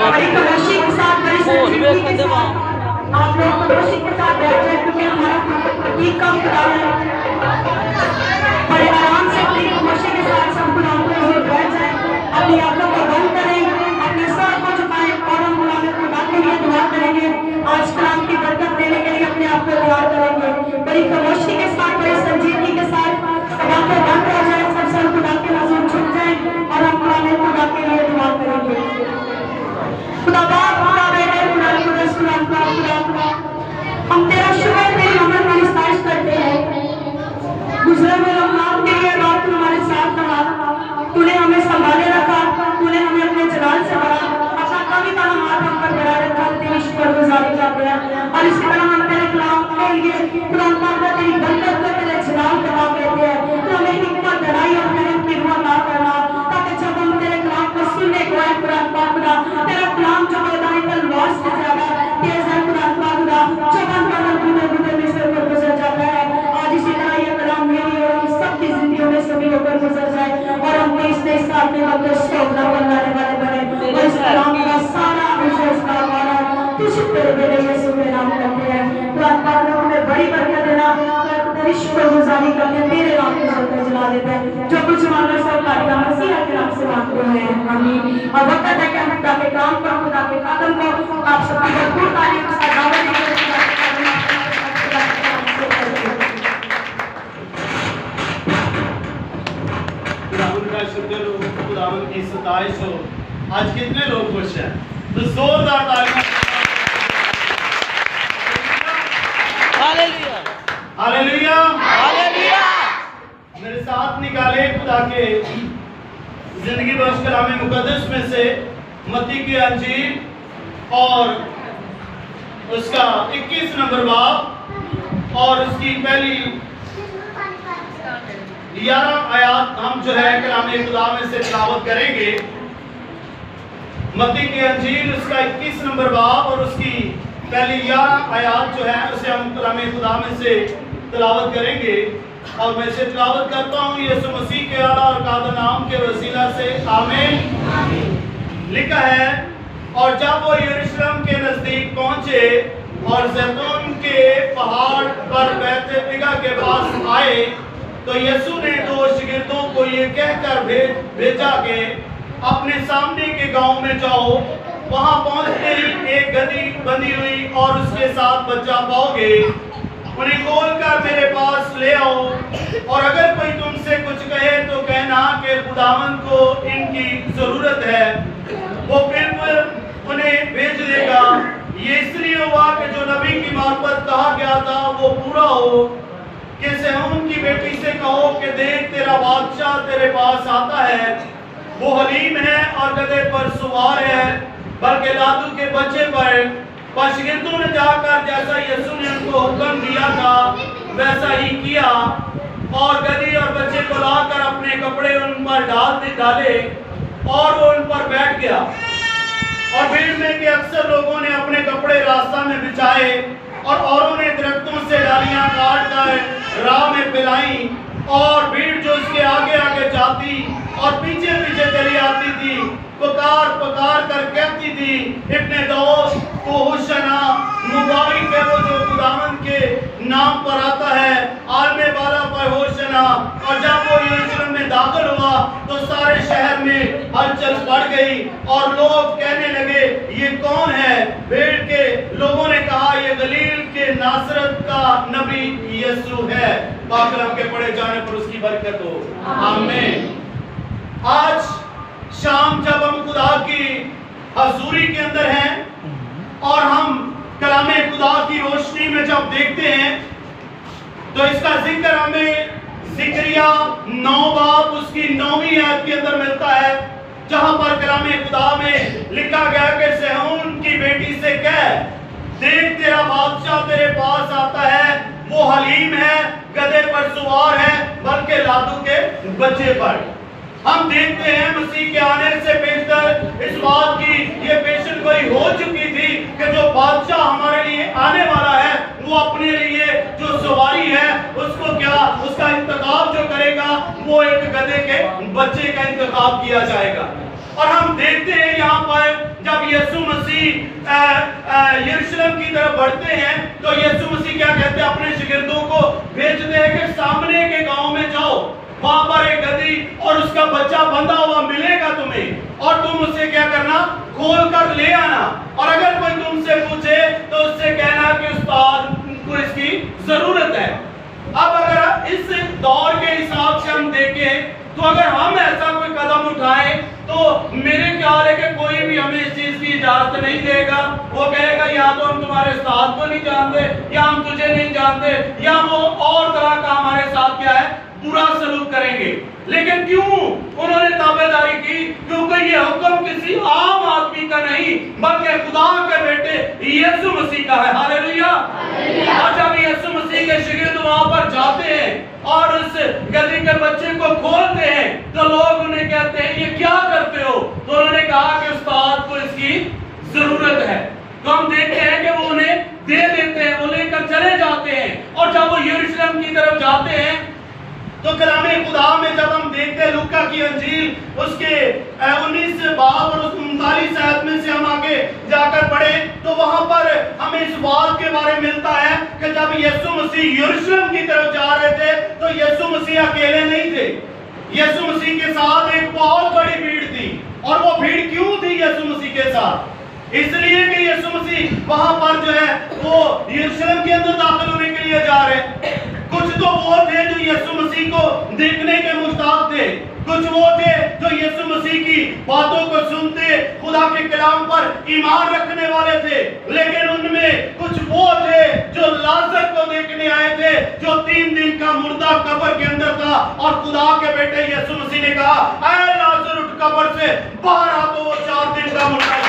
बड़ी खामोशी के साथ, बड़ी संजीदगी के साथ आप लोग खामोशी के साथ बैठ जाए, क्योंकि हमारा प्रतीक का खुदा है। बड़े आराम से अपनी खामोशी के साथ सब खुदाओं के हुए बैठ जाए, अपनी आंखों को बंद करें, अपने सर को झुकाएं और हम खुदा खुदा के लिए दुआ करेंगे। आज कलाम की बरकत देने के लिए अपने आप को तैयार करेंगे। बड़ी खामोशी के साथ, बड़ी संजीदगी के साथ सब आंखें बंद हो जाए, सब सर खुदा के हुजूर झुक जाए और हम खुदा के लिए दुआ करेंगे। खुदा बाप, खुदा बेटे, खुदा कुदस, खुदा खुदा, हम तेरा शुक्र, तेरी हमद, तेरी सताइश करते हैं। गुजरे हुए रमजान के लिए रात तू हमारे साथ रहा, तूने हमें संभाले रखा, तूने हमें अपने जलाल से भरा, अपना कभी का हाथ हम पर बढ़ा रखा, तेरी शुक्रगुजारी करते हैं। और इसी तरह हम तेरे कलाम के लिए खुदा पाक तेरी बरकत को, तेरे जलाल का नाम लेते हैं। तो हमें हिम्मत बढ़ाई और हमें अपनी रुआ ना करना, ताकि जब हम तेरे कलाम को सुनने को आए खुदा पाक, तेरा कलाम जो मैदानी तलवार से ज्यादा तेज है खुदा पाक, जब हम बदल में से होकर गुजर जाता है। आज इसी तरह ये कलाम मेरी और हम सबकी जिंदगियों में सभी होकर गुजर जाए और हम इस साथ में होकर शोभना बनाने वाले बने। और इस कलाम का सारा इसका हमारा तुझ तेरे बेटे यीशु के नाम करते हैं। खुदा पाक हमें बड़ी बरकत देना, तेरी शुक्रगुजारी करते हैं, तेरे नाम के जोर जला देते हैं। जो कुछ मांगना सब कार्य मसीह के नाम से मांगते हैं, आमीन। और वक्त है कि हम खुदा के काम को, खुदा के कदम को आप सबकी भरपूर तारीफ से दावत देंगे। खुदावन की सताइश हो। आज कितने लोग खुश हैं? तो जोरदार तालियां। Hallelujah, hallelujah, hallelujah. मेरे साथ निकाले खुदा के जिंदगी बख्श कलाम मुकद्दस में से मत्ती की अंजील और उसका 21 नंबर बाब और उसकी पहली 11 आयात हम जो है कलाम खुदा में से तिलावत करेंगे। मत्ती की अंजील उसका 21 नंबर बाब और उसकी पहली 11 आयात जो है उसे हम कलाम खुदा में से तिलावत करेंगे। और मैं इसे तिलावत करता हूँ यीशु मसीह के आला और कादर नाम के वसीला से, आमीन। लिखा है, और जब वो यरूशलेम के नजदीक पहुंचे और जैतून के पहाड़ पर बैतफगे के पास आए, तो यीशु ने 2 शिगिर्दों को ये कहकर भेजा कि अपने सामने के गांव में जाओ, वहां पहुंचते ही एक गधी बंधी हुई और उसके साथ बच्चा पाओगे, उन्हें खोलकर मेरे पास ले आओ। और अगर कोई तुमसे कुछ कहे तो कहना कि खुदावंद को इनकी जरूरत है, वो फिर उन्हें भेज देगा। ये इसलिए हुआ कि जो नबी की मार्फत कहा गया था वो पूरा हो कि सहून की बेटी से कहो कि देख तेरा बादशाह तेरे पास आता है, वो हलीम है और गधे पर सवार है, बल्कि लादू के बच्चे पर। शिगिर्दों ने जाकर जैसा यीशु ने उनको हुक्म दिया था वैसा ही किया और गधी और बच्चे को लाकर अपने कपड़े उन पर डाले और वो उन पर बैठ गया। और भीड़ में के अक्सर लोगों ने अपने कपड़े रास्ता में बिछाए और औरों ने दरख्तों से डालियां काट कर राह में फैलाई। और भीड़ जो उसके आगे आगे जाती और पीछे पीछे चली आती थी, पुकार पुकार कर कहती थी, इब्ने दाऊद को होशाना, मुबारक है वो जो खुदावंद के नाम पर आता है, आलमे बाला पर होशाना। और जब वो यरूशलेम में दाखिल हुआ तो सारे शहर में हलचल बढ़ गई और लोग कहने लगे, ये कौन है? भीड़ के लोगों ने कहा, ये गलील के नासरत का नबी यीशु है। पाक कलाम के पढ़े जाने पर उसकी बरकत हो, आमीन। आज शाम जब हम खुदा की हजूरी के अंदर हैं और हम कलामे खुदा की रोशनी में जब देखते हैं तो इसका जिक्र हमें ज़िक्रिया 9 बाब उसकी 9वीं आयत के अंदर मिलता है, जहां पर कलामे खुदा में लिखा गया कि सहून की बेटी से कह, देख तेरा बादशाह तेरे पास आता है, वो हलीम है, गधे पर सवार है, बल्कि लादू के बच्चे पर। हम देखते हैं मसीह के आने से बेहतर इस बात की ये पेशन गोई हो चुकी थी कि जो बादशाह हमारे लिए आने वाला है वो अपने लिए जो सवारी है उसको क्या उसका इंतखाब जो करेगा वो एक गधे के बच्चे का इंतखाब किया जाएगा। और हम देखते हैं यहाँ पर जब यीशु मसीह यरूशलेम की तरफ बढ़ते हैं तो यीशु मसीह क्या कहते हैं, अपने शिगिर्दों को भेजते हैं कि सामने के गांव में जाओ, वहां पर एक गधी और उसका बच्चा बंधा हुआ मिलेगा तुम्हें, और तुम उसे क्या करना, खोल कर ले आना, और अगर कोई तुमसे पूछे तो उससे कहना कि उस्ताद को इसकी जरूरत है। अब अगर इस दौर के हिसाब से हम देखें तो अगर हम ऐसा कोई कदम उठाएं तो मेरे ख्याल है कि कोई भी हमें इस चीज की इजाजत नहीं देगा। वो कहेगा या तो हम तुम्हारे साथ को नहीं जानते, या हम तुझे नहीं जानते, या वो और तरह का हमारे साथ क्या है, बुरा सलूक करेंगे। लेकिन क्यों उन्होंने ताबेदारी की? क्योंकि ये हुक्म किसी आम आदमी का नहीं बल्कि खुदा के बेटे यीशु मसीह का है। हालेलुया। और जब यीशु मसीह के शिगिर्द वहां पर जाते हैं और उस गधी के बच्चे को खोलते हैं तो लोग उन्हें कहते हैं ये क्या करते हो? तो उन्होंने कहा कि उस्ताद को इसकी जरूरत है। तो हम देखते हैं कि वो उन्हें दे देते हैं, वो लेकर चले जाते हैं। और जब वो यरूशलेम की तरफ जाते हैं तो कलामे खुदा में जब हम देखते हैं लूका की अंजील उसके 19 बाब और 39 आयत में से हम आगे जाकर पढ़े तो वहां पर हमें इस बात के बारे में मिलता है कि जब यीशु मसीह यरूशलेम की तरफ जा रहे थे तो यीशु मसीह अकेले नहीं थे। यीशु मसीह के साथ एक बहुत बड़ी भीड़ थी। और वो भीड़ क्यों थी यीशु मसीह के साथ? इसलिए कि यीशु मसीह वहां पर जो है वो यरूशलेम के अंदर दाखिल होने के लिए जा रहे। कुछ तो वो थे जो यीशु मसीह को देखने के मुश्ताक थे, कुछ वो थे जो यीशु मसीह की बातों को सुनते खुदा के कलाम पर ईमान रखने वाले थे। लेकिन उनमें कुछ वो थे जो लाजर को देखने आए थे जो 3 दिन का मुर्दा कब्र के अंदर था, और खुदा के बेटे यीशु मसीह ने कहा ऐ लाजर उठ कब्र से बाहर आ, तो वो 4 दिन का मुर्दा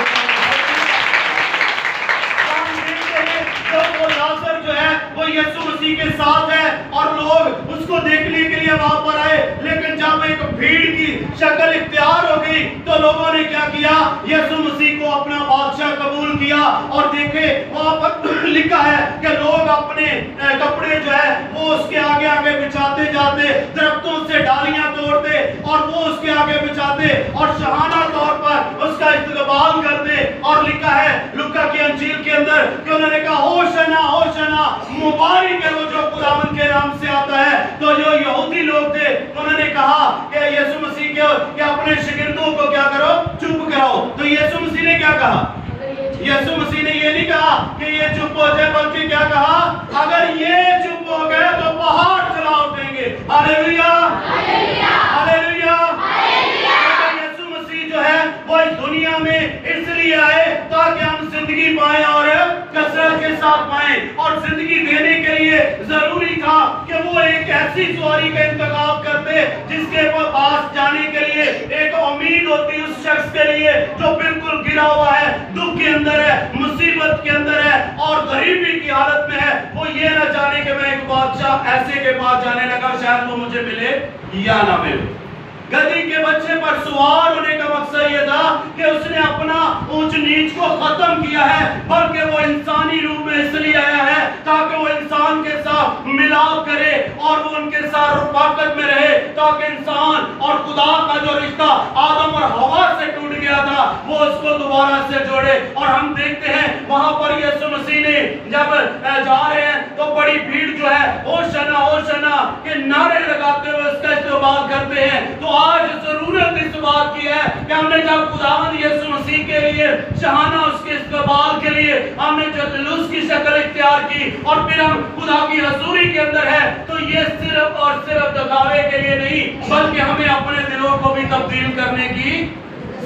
वो लाजर जो है वो यीशु मसीह के साथ है और लोग उसको देखने के लिए वहां पर आए। लेकिन जब एक भीड़ की शक्ल इख्तियार हो गई तो लोगों ने क्या किया, यीशु मसीह को अपना बादशाह कबूल किया। और देखे वहां पर लिखा है कि लोग अपने कपड़े जो है वो उसके आगे आगे बिछाते जाते, दरख्तों से डालियां तोड़ते और वो उसके आगे बिछाते और शहाना तौर पर उसका इस्तकबाल करते। और लिखा है लूका की अंजील के अंदर कि उन्होंने कहा होशना होशना, मुबारक है वो जो खुदावंद के नाम से आता है। तो जो यहूदी लोग थे उन्होंने कहा कि यीशु मसीह के अपने शिगिर्दों को क्या करो, चुप कराओ। तो यीशु मसीह ने क्या कहा? यीशु मसीह ने ये नहीं कहा कि ये चुप हो जाए, बल्कि क्या कहा, अगर ये चुप हो गए तो पहाड़ चला उठेंगे। Hallelujah hallelujah. यीशु मसीह जो है वो इस दुनिया में इसलिए आए ताकि हम जिंदगी पाए और कसरत के साथ पाए। और जिंदगी देने के लिए जरूरी था कि वो एक ऐसी सवारी का इंतखाब करते जिसके पास जाने के लिए एक उम्मीद होती उस शख्स के लिए जो बिल्कुल गिरा हुआ है, दुख के अंदर है, मुसीबत के अंदर है और गरीबी की हालत में है। वो ये ना जाने कि मैं एक बादशाह ऐसे के पास जाने लगा, शायद वो मुझे मिले या ना मिले। गधी के बच्चे पर सवार होने का मकसद यह था कि उसने अपना ऊंच नीच को खत्म किया है, बल्कि वो इंसानी रूप में इसलिए आया है ताकि वो इंसान के साथ मिलाप करे और वो उनके साथ रफाकत में रहे, ताकि इंसान और खुदा का जो रिश्ता आदम और हवा से टूट गया था वो उसको दोबारा से जोड़े। और हम देखते हैं वहां पर यीशु मसीह ने जब जा रहे हैं तो बड़ी भीड़ जो है होशना के नारे लगाते हुए उसका इस्तेमाल करते हैं। तो आज जरूरत इस बात की है कि हमने जब खुदावंद यीशु मसीह के लिए शहाना उसके इस्तेमाल के लिए हमने जो जुलूस की शक्ल इख्तियार की और फिर हम खुदा की हजूरी के अंदर है, तो ये सिर्फ और सिर्फ दिखावे के लिए नहीं बल्कि हमें अपने दिलों को भी तब्दील करने की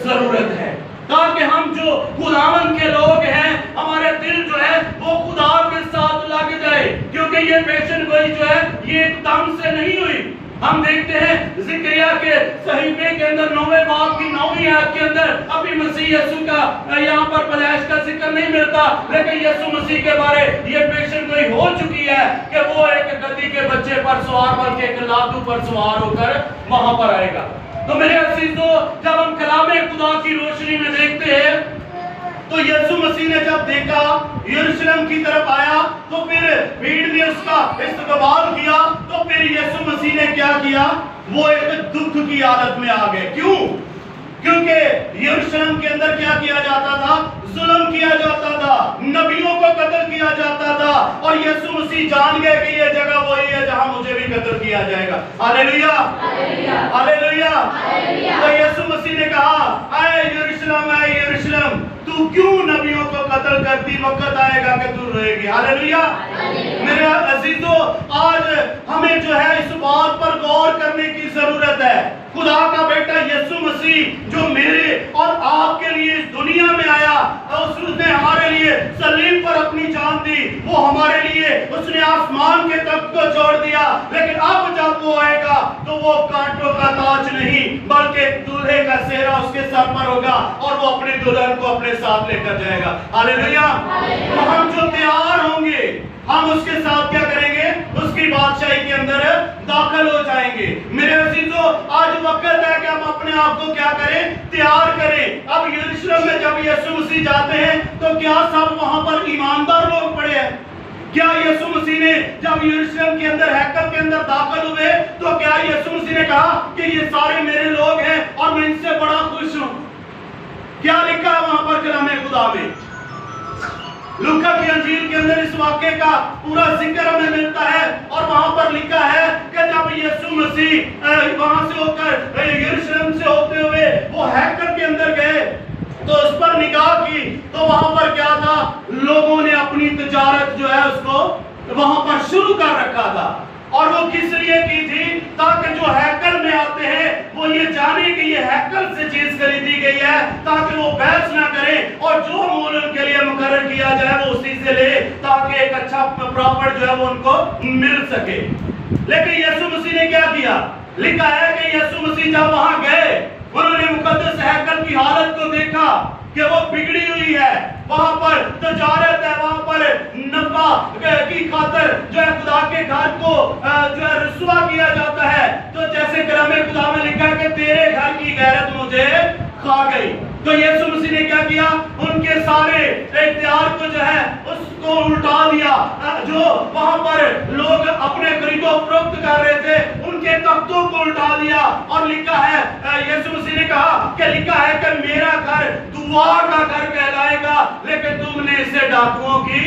जरूरत है, ताकि हम जो खुदावंद के लोग हैं हमारे दिल जो है वो खुदा के साथ लग जाए। क्योंकि ये पेशन गोई जो है ये एकदम से नहीं हुई। हम देखते हैं ज़िक्रिया के सहीफे के अंदर 9वें बाब की 9वीं आयत के अंदर अभी मसीह यीशु का यहाँ पर पैदाइश का जिक्र नहीं मिलता, लेकिन यीशु मसीह के बारे ये पेशन गोई हो चुकी है कि वो एक गधी के बच्चे पर सवार बल्कि एक लादू पर सवार होकर वहां पर आएगा। तो मेरे अजीजों, जब हम कलामे खुदा की रोशनी में देखते हैं तो यीशु मसीह ने जब देखा यरूशलेम की तरफ आया तो फिर भीड़ ने उसका इस्तकबाल किया। तो फिर यीशु मसीह ने क्या किया, वो एक दुख की हालत में आ गए। क्यों? क्योंकि यरूशलेम के अंदर क्या किया जाता था? जुल्म किया जाता था, नबियों को कत्ल किया जाता था। और यीशु मसीह जान गए कि ये जगह वही है जहां मुझे भी कत्ल किया जाएगा। Hallelujah, hallelujah. तो यीशु मसीह ने कहा, ऐ यरूशलेम, तू क्यों नबियों को कत्ल करती? वक्त आएगा कि तू रोएगी। हालेलुया। मेरे अजीजों, आज हमें जो है इस बात पर गौर करने की जरूरत है। खुदा का बेटा यीशु मसीह जो मेरे और आपके लिए इस दुनिया में आया, उसने हमारे लिए सलीब पर अपनी जान दी, वो हमारे लिए उसने आसमान के तख्त को छोड़ दिया। लेकिन अब जब वो आएगा तो वो कांटों का ताज नहीं बल्कि दूल्हे का सेहरा उसके सर पर होगा और वो अपनी दुल्हन को अपने साथ लेकर जाएगा। हालेलुया। तो हम जो तैयार होंगे, हम उसके साथ क्या करेंगे? उसकी बादशाही के अंदर दाखिल हो जाएंगे। मेरे अजीजों, आज वक्त है कि हम अपने आप को क्या करें? तैयार करें। अब यरूशलेम में जब यीशु मसीह जाते हैं तो क्या सब वहां पर ईमानदार लोग पड़े हैं? क्या यीशु मसीह ने जब यरूशलेम के अंदर, हैकल के अंदर दाखिल हुए तो क्या यीशु मसीह ने कहा कि ये सारे मेरे लोग हैं और मैं इनसे बड़ा खुश हूं? क्या लिखा है वहां पर कलामे खुदा में? लूका की अंजील के अंदर इस वाक्य का पूरा जिक्र हमें मिलता है और वहां पर लिखा है कि जब यीशु मसीह वहां से होकर यरूशलेम से होते हुए वो हैकल के अंदर गए तो उस पर निगाह की तो वहां पर क्या था? लोगों ने अपनी तिजारत जो है उसको वहां पर शुरू कर रखा था। और वो किस लिए की थी? ताकि जो हैकल में आते हैं वो ये जाने कि ये हैकल से चीज खरीदी गई है, ताकि वो बहस ना करें और जो मूल उनके लिए मुकर्रर किया जाए वो उसी से ले, ताकि एक अच्छा प्रॉफिट जो है वो उनको मिल सके। लेकिन यीशु मसीह ने क्या किया? लिखा है कि यीशु मसीह जब वहां गए, उन्होंने मुकद्दस हैकल की हालत को देखा कि वो बिगड़ी हुई है, वहां पर तजारत है, वहां पर नफा की खातर जो है खुदा के घर को जो है रुस्वा किया जाता है। तो जैसे कलामे खुदा में लिखा है कि तेरे घर की गैरत मुझे खा गई। तो यीशु मसीह ने क्या किया? उनके सारे इख्तियार को जो है उसको उल्टा दिया। जो वहां पर लोग अपने खरीदो फरोख्त कर रहे थे उनके तख्तों को उल्टा दिया और लिखा है, यीशु मसीह ने कहा कि लिखा है कि मेरा घर दुआ का घर कहलाएगा, लेकिन तुमने इसे डाकुओं की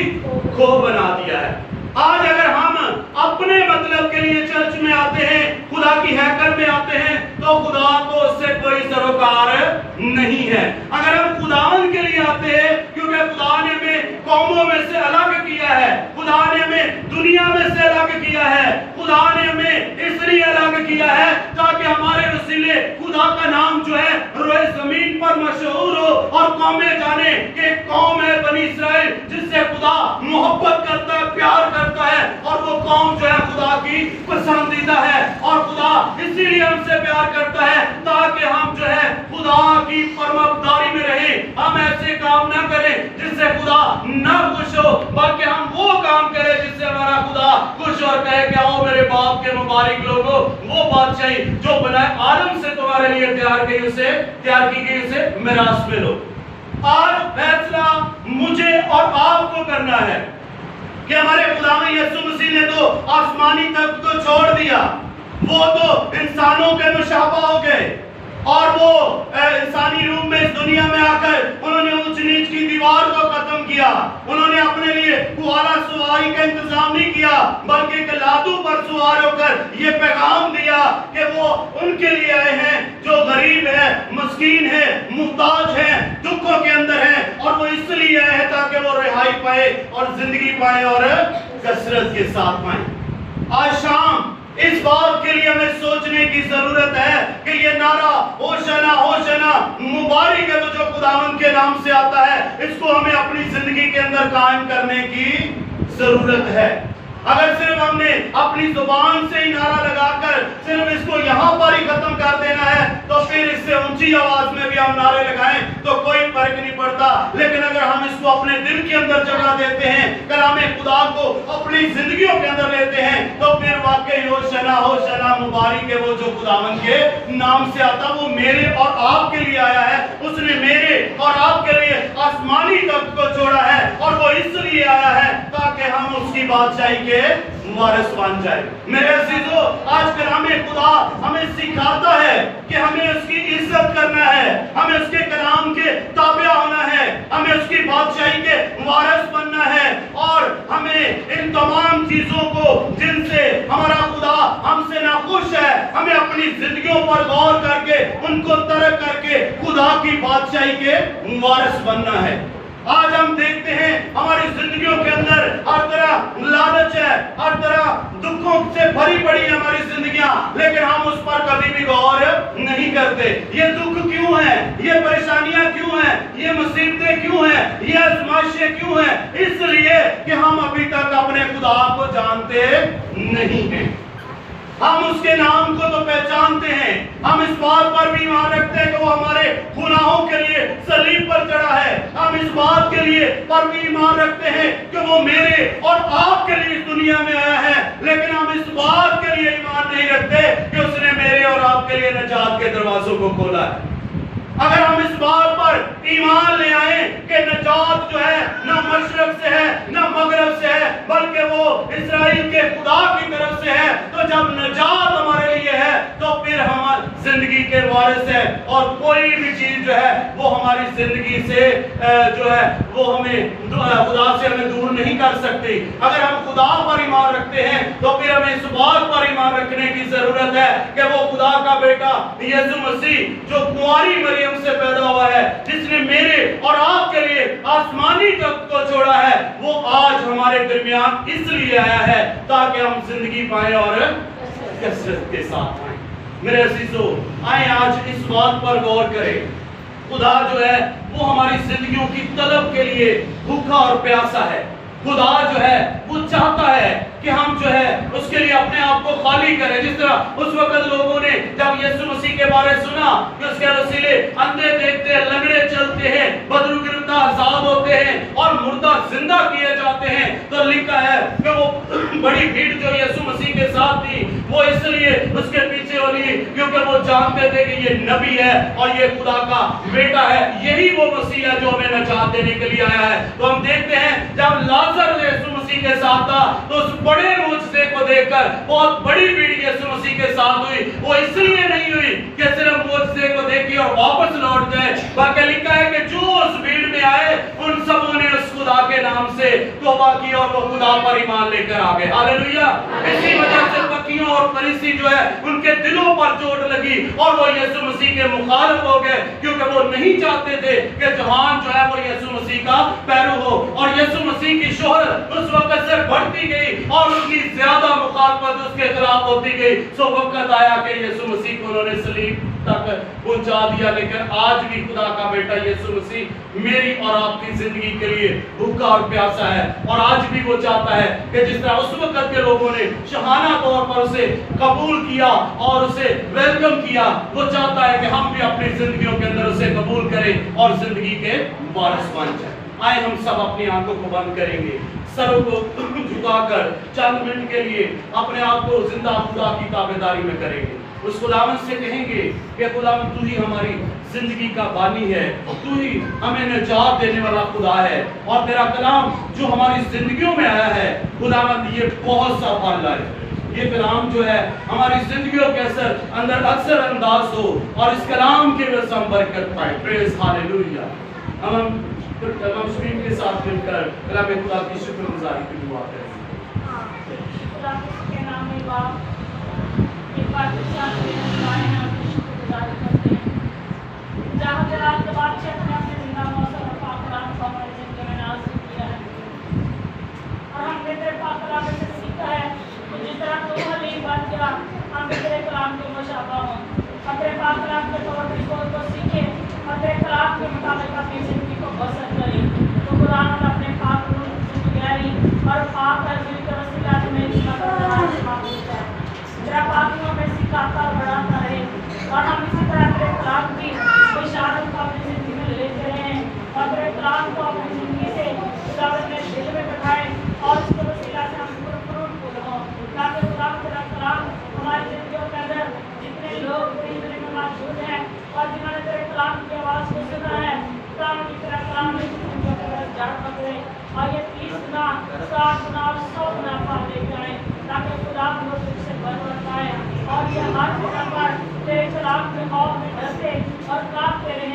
खो बना दिया है। आज अगर हम अपने मतलब के लिए चर्च में आते हैं, खुदा की हैकल में आते हैं, तो खुदा को उससे कोई सरोकार नहीं है। अगर हम खुदावन के लिए आते हैं, क्योंकि खुदा ने हमें कौमों में से अलग किया है, खुदा ने हमें दुनिया में से अलग किया है, खुदा ने हमें इसलिए अलग किया है ताकि हमारे वसीले खुदा का नाम जो है रोए जमीन पर मशहूर हो और कौमें जाने कि कौम है बनी इस्राइल जिससे खुदा मोहब्बत करता है, प्यार करता है और वो कौम जो है खुदा की पसंदीदा है। और खुदा इसीलिए हमसे प्यार करता है ताकि हम जो है खुदा की परमदारी में रहें। हम ऐसे काम ना करें जिससे खुदा ना खुश हो, बल्कि हम वो काम करें जिससे हमारा खुदा खुश और कहे कि आओ मेरे बाप के मुबारक लोगों, वो बादशाही जो बनाए आदम से तुम्हारे लिए तैयार की गई उसे मिरास में लो। आज फैसला मुझे और आपको करना है कि हमारे खुदा में यीशु मसीह ने तो आसमानी तख्त को छोड़ दिया, वो तो इंसानों के मुशाबा हो गए और वो इंसानी रूप में इस दुनिया में आकर उन्होंने ऊंच नीच की दीवार को खत्म किया। उन्होंने अपने लिए कुआला सवारी का इंतजाम नहीं किया, बल्कि एक लादू पर सवार होकर ये पैगाम दिया कि वो उनके लिए आए हैं जो गरीब है, मस्कीन है, मुहताज है, दुखों के अंदर है, और वो इसलिए आए हैं ताकि वो रिहाई पाए और जिंदगी पाए और कसरत के साथ पाए। आज शाम इस बात के लिए हमें सोचने की जरूरत है कि ये नारा होशना होशना मुबारक है जो खुदावंद के नाम से आता है, इसको हमें अपनी जिंदगी के अंदर कायम करने की जरूरत है। अगर सिर्फ हमने अपनी जुबान से ही नारा लगाकर सिर्फ इसको यहाँ पर ही खत्म कर देना है तो फिर इससे ऊंची आवाज में भी हम नारे लगाएं तो कोई फर्क नहीं पड़ता। लेकिन अगर हम इसको अपने दिल के अंदर जगह देते हैं, कलामे खुदा को अपनी जिंदगियों के अंदर लेते हैं, तो फिर वाकई होशना मुबारक है वो जो खुदावन के नाम से आता, वो मेरे और आपके लिए आया है। उसने मेरे और आपके लिए आसमानी तख्त को छोड़ा है और वो इसलिए आया है ताकि हम उसकी बादशाही के वारिस बन जाए। मेरे अजीजों, आज कलामे खुदा हमें सिखाता है कि हमें उसकी इज्जत करना है, हमें उसके कलाम के ताबे होना है, हमें उसकी बादशाही के वारिस बनना है और हमें इन तमाम चीजों को जिनसे हमारा खुदा हमसे नाखुश है, हमें अपनी जिंदगियों पर गौर करके उनको तर्क करके खुदा की बादशाही के वारिस बनना है। आज हम देखते हैं हमारी जिंदगियों के अंदर हर तरह लालच है, हर तरह दुखों से भरी पड़ी है हमारी जिंदगियां, लेकिन हम उस पर कभी भी गौर नहीं करते। ये दुख क्यों है, ये परेशानियां क्यों हैं, ये मुसीबतें क्यों हैं, ये आजमाइशें क्यों हैं? इसलिए कि हम अभी तक अपने खुदा को जानते नहीं हैं। हम उसके नाम को तो पहचानते हैं, हम इस बात पर भी ईमान रखते हैं कि वो हमारे गुनाहों के लिए सलीब पर चढ़ा है, हम इस बात के लिए पर भी ईमान रखते हैं कि वो मेरे और आपके लिए इस दुनिया में आया है, लेकिन हम इस बात के लिए ईमान नहीं रखते कि उसने मेरे और आपके लिए निजात के दरवाजों को खोला है। अगर हम इस बात पर ईमान ले आए कि निजात जो है ना मशरक से है ना मगरब से है, बल्कि वो इस्राएल के खुदा की तरफ से है, तो जब निजात हमारे लिए है तो फिर हम जिंदगी के वारिस है और कोई भी चीज जो है वो हमारी जिंदगी से जो है वो हमें खुदा से हमें दूर नहीं कर सकती। अगर हम खुदा पर ईमान रखते हैं तो फिर हमें इस बात पर ईमान रखने की जरूरत है कि वो खुदा का बेटा यीशु मसीह जो कुंवारी मरियम से पैदा हुआ है, जिसने मेरे और आपके लिए आसमानी तख्त को छोड़ा है, वो आज हमारे दरमियान इसलिए आया है ताकि हम जिंदगी पाए और कसरत के साथ आए। मेरे अजीजों, आए आज इस बात पर गौर करें, खुदा जो है वो हमारी जिंदगियों की तलब के लिए भूखा और प्यासा है। खुदा जो है वो चाहता है कि हम जो है उसके लिए अपने आप को खाली करें। जिस तरह उस वक्त लोगों ने जब यीशु मसीह के बारे सुना कि उसके वसीले अंधे देखते हैं, लंगड़े चलते हैं, बदरू गिरफ्तार आजाद होते हैं और मुर्दा जिंदा किए जाते हैं, तो लिखा है कि वो बड़ी भीड़ जो यीशु मसीह के साथ थी वो इसलिए उसके पीछे हो रही क्योंकि वो जानते थे कि ये नबी है और ये खुदा का बेटा है, यही वो मसीह है जो हमें निजात देने के लिए आया है। तो हम देखते हैं जब लाजर यीशु मसीह के साथ था तो उस बड़े मुझसे को देखकर बहुत बड़ी भीड़ यीशु मसीह के साथ हुई। वो इसलिए नहीं हुई कि सिर्फ मुझसे को देखी और वापस लौट जाए, बल्कि लिखा है कि जो उस भीड़ में आए उन सबों ने उस खुदा के नाम से तौबा की और वो खुदा पर ईमान लेकर आ गए। हालेलुया। इसी वजह से फकीरों और फरीसी जो है उनके दिलों पर चोट लगी और वो यीशु मसीह के मुखालिफ हो गए, क्योंकि वो नहीं चाहते थे कि जहान जो है वो यीशु मसीह का पैरू हो। और यीशु मसीह की शोहरत उस वक्त से बढ़ती गई और उसकी ज्यादा मुखालफत उसके खिलाफ होती गई। सो वक्त आया कि यीशु मसीह को उन्होंने सलीब तक पहुंचा दिया। लेकिन आज भी खुदा का बेटा यीशु मसीह मेरी और आपकी जिंदगी के लिए भूखा और प्यासा है और आज भी वो चाहता है कि जिस तरह उस वक्त के लोगों ने शहाना तौर पर उसे कबूल किया और उसे वेलकम किया, वो चाहता है कि हम भी अपनी जिंदगियों के अंदर उसे कबूल करें और जिंदगी के वारिस बन जाए। आए हम सब अपनी आंखों को बंद करेंगे, सरों को झुकाकर चंद मिनट के लिए अपने आप को जिंदा खुदा की ताबेदारी में करेंगे। उस खुदावंद से कहेंगे कि खुदावंद तू ही हमारी जिंदगी का बानी है, तू ही हमें निजात देने वाला खुदा है और तेरा कलाम जो हमारी जिंदगियों में आया है खुदावंद ये बहुत सा फल लाए। ये कलाम जो है हमारी जिंदगियों के अंदर अक्सर अंदाज हो और इस कलाम की वजह से हम बरकत पाए। Praise hallelujah. हम स्क्रीन के साथ मिलकर कलाम खुदा की शुक्रगुजारी की दुआ करें। खुदा के नाम में बाप ये बादशाह के नाम में आपकी शुक्रगुजारी करते हैं। जहाँ जलाल के बादशाह ने अपने जिंदा मौसम और पाक कलाम को हमारी जिंदगी में नाज़िल किया है और हमने तेरे पाक कलाम से सीखा है कि जिस तरह तू हलीम बन गया हम तेरे कलाम के मुशाबा हों और तेरे पाक कलाम के तौर तरीकों को सीखें और तेरे कलाम के मुताबिक अपनी जिंदगी को बसर करें। तो कुरान ने अपने पाक गहरी और पाक अर्जुन के वसीला से मेरी मदद मांगता है। तेरा पाकियों में सिखाता और बढ़ाता रहे और हम इसी तरह तेरे कलाम की बिशारत को अपनी जिंदगी में लेते रहें और तेरे कलाम को अपनी जिंदगी से खुदावंद ने दिल में बैठाएं और इसके वसीला से हम फ्रूटफुल हों, ताकि खुदावंद तेरा कलाम हमारी जिंदगियों के अंदर जितने लोग तेरी दुनिया में मौजूद हैं और जिन्होंने तेरे कलाम की आवाज़ को सुना है, खुदावंद की तेरा कलाम में जिंदगियों के अंदर जड़ पकड़े और ये 30 गुना 60 गुना और 100 गुना फल लेके आए, ताकि खुदावंद वो तुझसे बरकत पाए और ये हर जगह पर तेरे कलाम के खौफ में डरते और कांपते रहे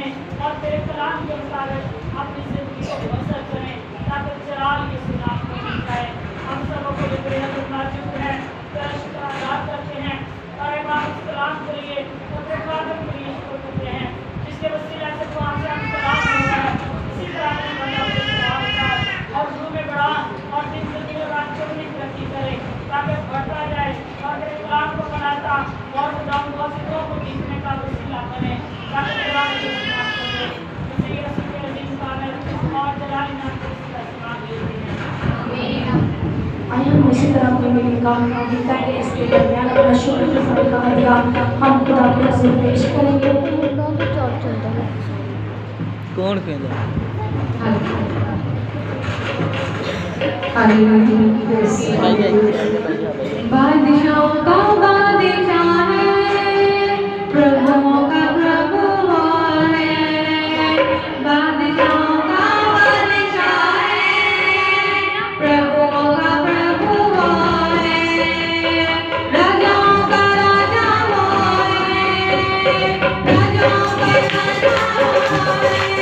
अता करें ताकि खुदा की इस्तेमाल करें इसी यीशु के अजीज नाम में और जलाली नाम से इसका इस्तेमाल लेते हैं आइए हम इसी तरह अपने मिलकर गीता के इसके दरमियान अपना शुक्र का हदिया हम खुदा के हज़ूर पेश करेंगे कौन कहता बादशाहों का बादशाह है प्रभुओं का प्रभु वो है बादशाहों का बादशाह है प्रभुओं का प्रभु वो है राजाओं का राजा वो है राजाओं का राजा वो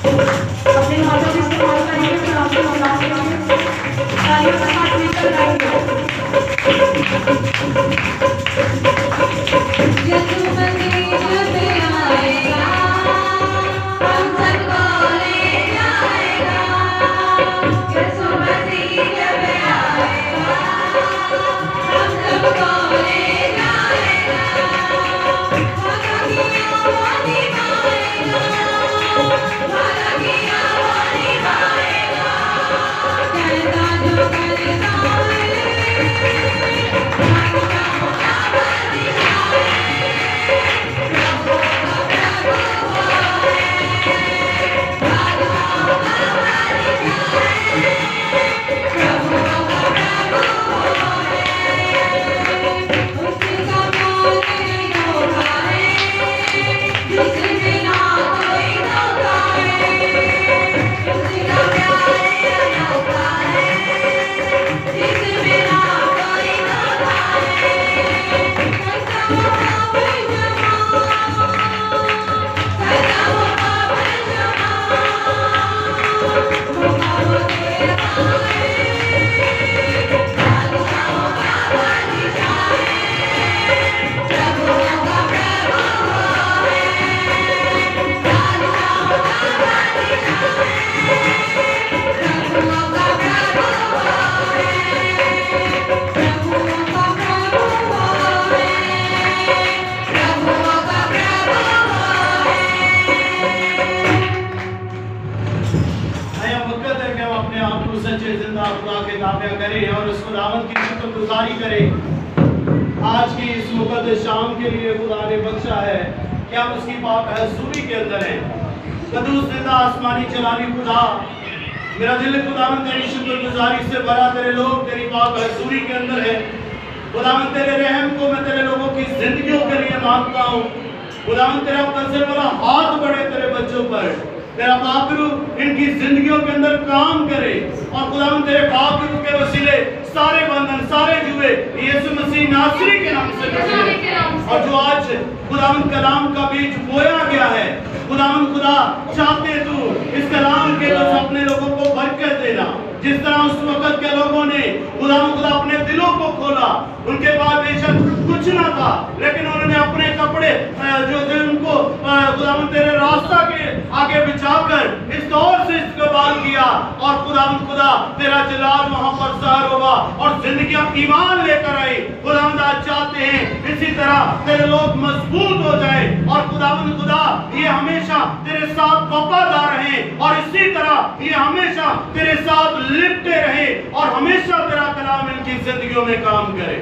अपने हाथों से इस्तेमाल करेंगे तो आपको तालियों का साथ मिलकर गाएंगे यीशु मसीह जब आएगा हम सबको ले जाएगा यीशु मसीह जब आएगा हम सबको ले जाएगा वादा किया वो निभाएगा वादा किया वो निभाएगा कहता जो करेगा करें और उस खुदावंद की शुक्रगुजारी करें। आज की इस मुकद्दस शाम के लिए खुदा ने बख्शा है कि हम उसकी पाक हज़ूरी के अंदर हैं। कदूस जिंदा आसमानी चलानी खुदा, मेरा दिल खुदावंद तेरी शुक्रगुजारी से भरा, तेरे लोग तेरी पाक हज़ूरी के अंदर है। खुदावंद तेरे रहम को मैं तेरे लोगों की जिंदगियों के लिए मांगता हूँ। खुदावंद तेरा फजल वाला हाथ बढ़े तेरे बच्चों पर, तेरा बाबरू इनकी जिंदगियों के अंदर काम करे और खुदावंद तेरे बाबरू के वसीले सारे बंधन सारे जुए यीशु मसीह नासरी के नाम से टूटे। और जो आज खुदावंद कलाम का बीज बोया गया है, खुदावंद खुदा चाहते तू इस कलाम के बस अपने लोगों को बरकत देना। जिस तरह उस वक्त के लोगों ने खुदावंद खुदा अपने दिलों को खोला, उनके पास बेशक कुछ ना था, लेकिन उन्होंने अपने कपड़े जो थे उनको खुदावंद तेरे रास्ता के आगे बिछाकर इस दौर से इस्तेमाल किया और खुदावंद खुदा तेरा जलाल वहां पर ज़ाहिर होगा और जिंदगियां ईमान लेकर आई। खुदावंद आज चाहते हैं इसी तरह तेरे लोग मजबूत हो जाए और खुदावंद खुदा ये हमेशा तेरे साथ वफादार रहे और इसी तरह ये हमेशा तेरे साथ लिपटे रहे और हमेशा तेरा कलाम इनकी जिंदगियों में काम करे।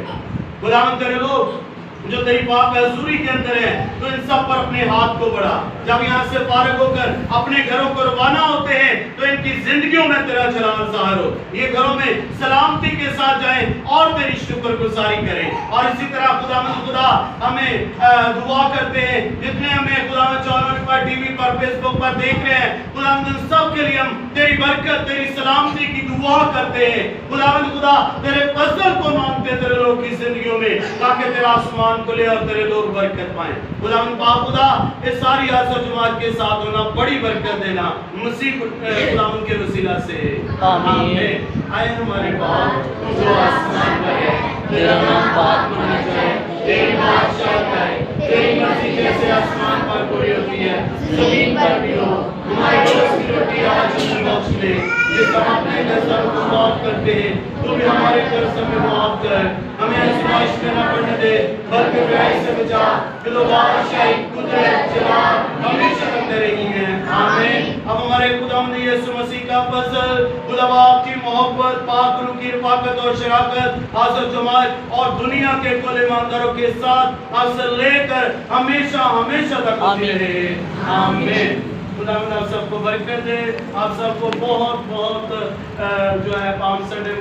खुदावंद तेरे लोग जो तेरी पाक हज़ूरी के अंदर है, तो इन सब पर अपने हाथ को बढ़ा। जब यहाँ से फारिग होकर अपने घरों को रवाना होते हैं तो इनकी जिंदगियों में तेरा जलाल ज़ाहिर हो, ये घरों में सलामती के साथ जाएं और तेरी शुक्रगुजारी करें। और इसी तरह खुदावंद खुदा हमें दुआ करते हैं, जितने हमें खुदावंद चैनल पर, टीवी पर, फेसबुक पर देख रहे हैं, खुदावंद सब के लिए हम तेरी बरकत तेरी सलामती की दुआ करते हैं। खुदावंद खुदा तेरे फजल को मांगते तेरे लोग की जिंदगियों में, ताकि तेरा आसमान खुले और तेरे लोग बरकत पाएं। खुदावंद पाक खुदा इस सारी आज़ जमात के साथ होना बड़ी बरकत देना, मसीह खुदावंद के वसीला से आमीन। आए हमारे बाप तू जो आसमान पर है, तेरा नाम पाक माना जाए, तेरी बादशाहत आए, तेरी मर्जी जैसे आसमान पर पूरी होती है जमीन पर भी हो। हमारे रोज की रोटी आज हमें बख्श दे, जिस हम अपने कर्जों को माफ करते हैं तू भी हमारे कर्ज हमें माफ कर। हमें आजमाइश में न पड़ने दे, बल्कि बुराई से बचा, कि तो बादशाही कुदरत जलाल हमेशा बंदे रही हैं। आमीन। अब हमारे खुदावंद यीशु मसीह का फजल, खुदा बाप की मोहब्बत, पाक रूह की रफ़ाकत और शराकत, हाज़िर जमात और दुनिया के कुल ईमानदारों के साथ अब से लेकर हमेशा हमेशा तक होती रहे। आमीन। खुदावंद आप सबको बरकत दे, आप सबको बहुत बहुत जो है पाम संडे